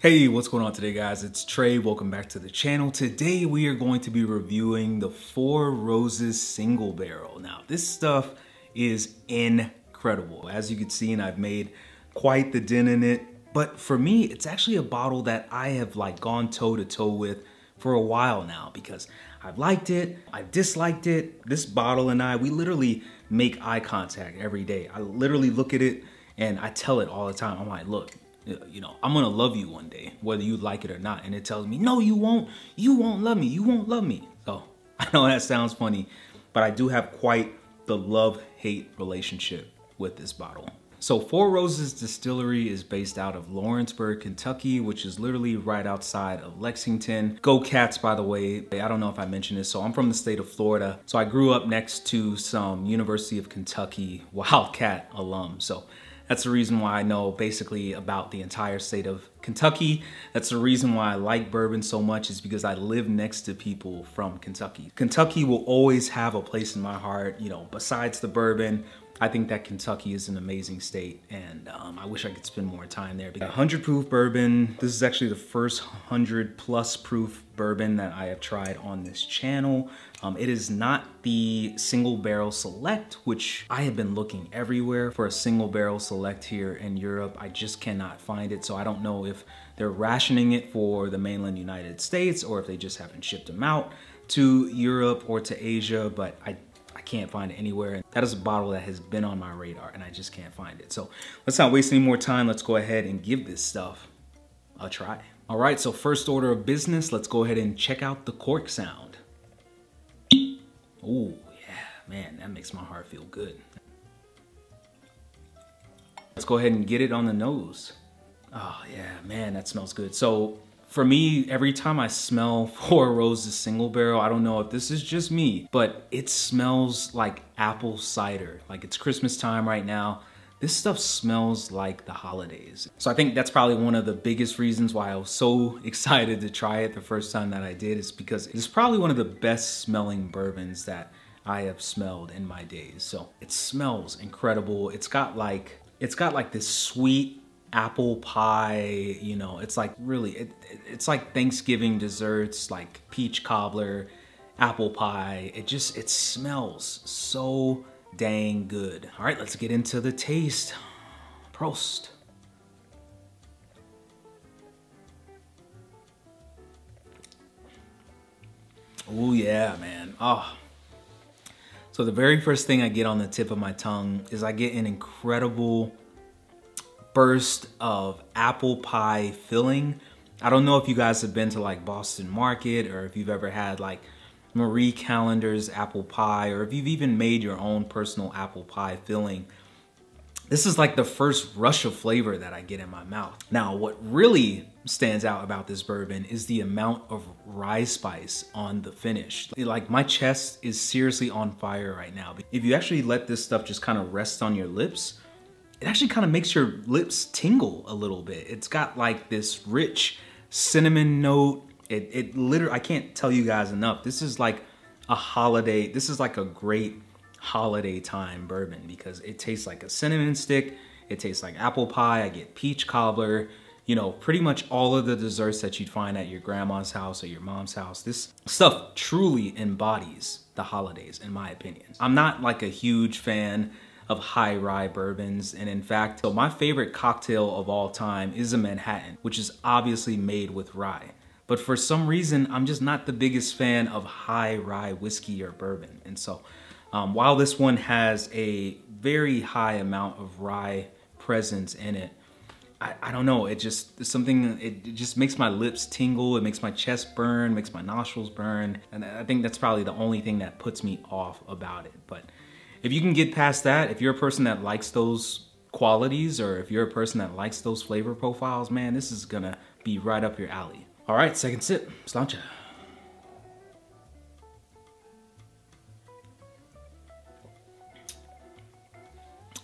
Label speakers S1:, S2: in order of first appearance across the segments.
S1: Hey, what's going on today, guys? It's Trey. Welcome back to the channel. Today we are going to be reviewing the Four Roses single barrel. Now, this stuff is incredible. As you can see, and I've made quite the dent in it. But for me, it's actually a bottle that I have gone toe to toe with for a while now because I've liked it, I've disliked it. This bottle and I, we literally make eye contact every day. I literally look at it and I tell it all the time. I'm like, look, you know, I'm gonna love you one day, whether you like it or not. And it tells me, no, you won't love me, you won't love me. So I know that sounds funny, but I do have quite the love-hate relationship with this bottle. So Four Roses Distillery is based out of Lawrenceburg, Kentucky, which is literally right outside of Lexington. Go Cats, by the way. I don't know if I mentioned this. So I'm from the state of Florida. So I grew up next to some University of Kentucky Wildcat alums. So that's the reason why I know basically about the entire state of Kentucky. That's the reason why I like bourbon so much, is because I live next to people from Kentucky. Kentucky will always have a place in my heart, you know, besides the bourbon. I think that Kentucky is an amazing state, and I wish I could spend more time there. 100 proof bourbon. This is actually the first 100+ proof bourbon that I have tried on this channel. It is not the single barrel select, which I have been looking everywhere for a single barrel select here in Europe. I just cannot find it, so I don't know if they're rationing it for the mainland United States or if they just haven't shipped them out to Europe or to Asia, but I can't find it anywhere. That is a bottle that has been on my radar and I just can't find it. So let's not waste any more time. Let's go ahead and give this stuff a try. All right, so first order of business, let's go ahead and check out the cork sound. Oh yeah, man, that makes my heart feel good. Let's go ahead and get it on the nose. Oh yeah, man, that smells good. So for me, every time I smell Four Roses single barrel, I don't know if this is just me, but it smells like apple cider. Like it's Christmas time right now. This stuff smells like the holidays. So I think that's probably one of the biggest reasons why I was so excited to try it the first time that I did, is because it's probably one of the best smelling bourbons that I have smelled in my days. So it smells incredible. It's got like this sweet apple pie, you know, it's like really, it's like Thanksgiving desserts, like peach cobbler, apple pie. It smells so dang good. All right, let's get into the taste. Prost. Oh yeah, man. Oh. So the very first thing I get on the tip of my tongue is I get an incredible burst of apple pie filling. I don't know if you guys have been to like Boston Market, or if you've ever had like Marie Callender's apple pie, or if you've even made your own personal apple pie filling. This is like the first rush of flavor that I get in my mouth. Now, what really stands out about this bourbon is the amount of rye spice on the finish. Like my chest is seriously on fire right now. If you actually let this stuff just kind of rest on your lips, it actually kind of makes your lips tingle a little bit. It's got like this rich cinnamon note. It literally, I can't tell you guys enough. This is like a holiday. This is like a great holiday time bourbon because it tastes like a cinnamon stick. It tastes like apple pie. I get peach cobbler. You know, pretty much all of the desserts that you'd find at your grandma's house or your mom's house. This stuff truly embodies the holidays, in my opinion. I'm not like a huge fan of high rye bourbons, and in fact, so my favorite cocktail of all time is a Manhattan, which is obviously made with rye. But for some reason, I'm just not the biggest fan of high rye whiskey or bourbon. And so while this one has a very high amount of rye presence in it, I don't know, it just something, it just makes my lips tingle, it makes my chest burn, makes my nostrils burn. And I think that's probably the only thing that puts me off about it. But if you can get past that, if you're a person that likes those qualities, or if you're a person that likes those flavor profiles, man, this is gonna be right up your alley. All right, second sip, sláinte.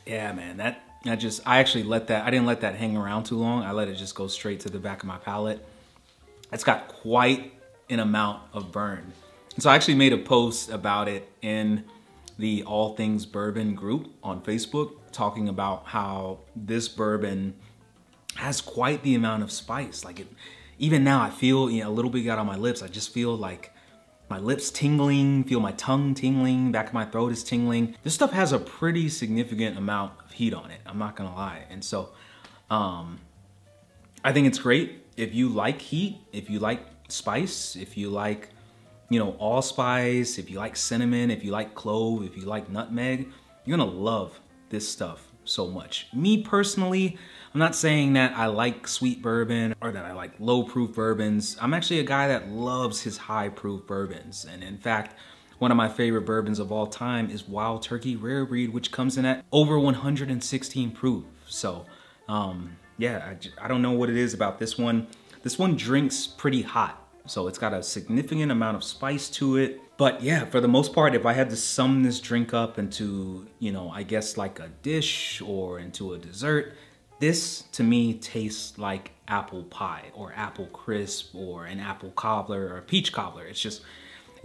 S1: Yeah, man, I actually I didn't let that hang around too long. I let it just go straight to the back of my palate. It's got quite an amount of burn. And so I actually made a post about it in the All Things Bourbon group on Facebook, talking about how this bourbon has quite the amount of spice. Like even now I feel, you know, a little bit got on my lips. I just feel like my lips tingling, feel my tongue tingling, back of my throat is tingling. This stuff has a pretty significant amount of heat on it, I'm not gonna lie. And so I think it's great if you like heat, if you like spice, if you like, you know, allspice, if you like cinnamon, if you like clove, if you like nutmeg, you're gonna love this stuff so much. Me personally, I'm not saying that I like sweet bourbon or that I like low proof bourbons. I'm actually a guy that loves his high proof bourbons. And in fact, one of my favorite bourbons of all time is Wild Turkey Rare Breed, which comes in at over 116 proof. So yeah, I don't know what it is about this one. This one drinks pretty hot. So it's got a significant amount of spice to it. But yeah, for the most part, if I had to sum this drink up into, you know, I guess like a dish or into a dessert, this to me tastes like apple pie or apple crisp or an apple cobbler or a peach cobbler. It's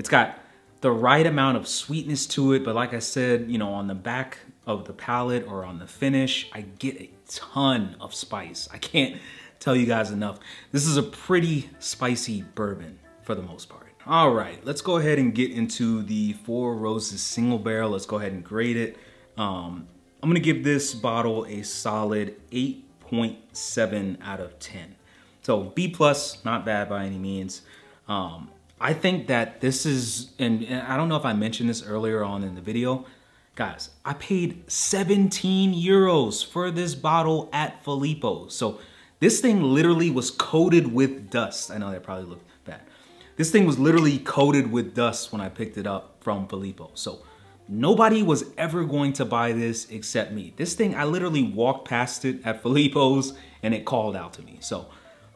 S1: got the right amount of sweetness to it. But like I said, you know, on the back of the palate or on the finish, I get a ton of spice. I can't tell you guys enough. This is a pretty spicy bourbon for the most part. All right, let's go ahead and get into the Four Roses single barrel. Let's go ahead and grade it. I'm gonna give this bottle a solid 8.7 out of 10. So B+, not bad by any means. I think that this is, and I don't know if I mentioned this earlier on in the video, guys, I paid 17 euros for this bottle at Filippo's. So this thing literally was coated with dust. I know that probably looked bad. This thing was literally coated with dust when I picked it up from Filippo. So nobody was ever going to buy this except me. This thing, I literally walked past it at Filippo's and it called out to me. So,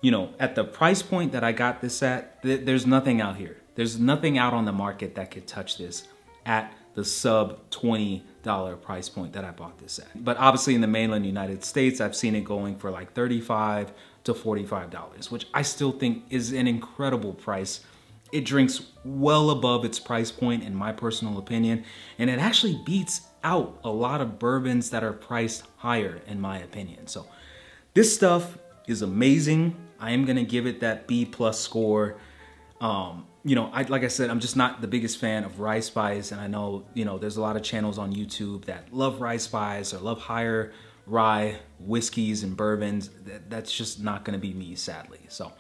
S1: you know, at the price point that I got this at, there's nothing out here. There's nothing out on the market that could touch this at the sub $20 price point that I bought this at. But obviously in the mainland United States, I've seen it going for like $35 to $45, which I still think is an incredible price. It drinks well above its price point in my personal opinion, and it actually beats out a lot of bourbons that are priced higher in my opinion. So this stuff is amazing. I am gonna give it that B+ score. You know, like I said, I'm just not the biggest fan of rye spice, and I know, you know, there's a lot of channels on YouTube that love rye spice or love higher rye whiskeys and bourbons. That's just not gonna be me, sadly. So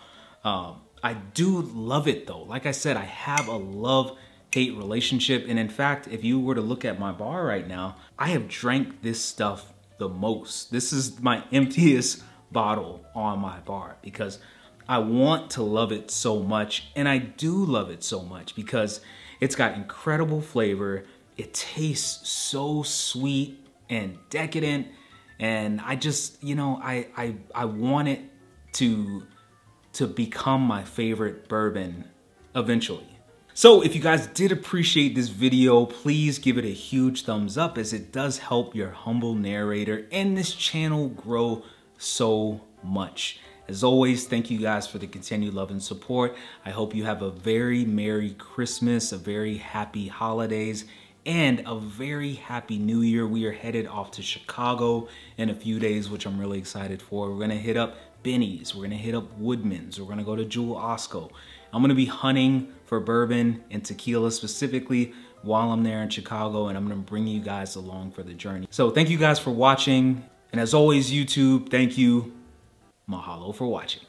S1: I do love it though. Like I said, I have a love-hate relationship, and in fact, if you were to look at my bar right now, I have drank this stuff the most. This is my emptiest bottle on my bar because I want to love it so much, and I do love it so much because it's got incredible flavor. It tastes so sweet and decadent, and I just, you know, I want it to become my favorite bourbon eventually. So if you guys did appreciate this video, please give it a huge thumbs up, as it does help your humble narrator and this channel grow so much. As always, thank you guys for the continued love and support. I hope you have a very Merry Christmas, a very happy holidays, and a very happy New Year. We are headed off to Chicago in a few days, which I'm really excited for. We're gonna hit up Benny's, we're gonna hit up Woodman's, we're gonna go to Jewel Osco. I'm gonna be hunting for bourbon and tequila specifically while I'm there in Chicago, and I'm gonna bring you guys along for the journey. So thank you guys for watching, and as always, YouTube, thank you. Mahalo for watching.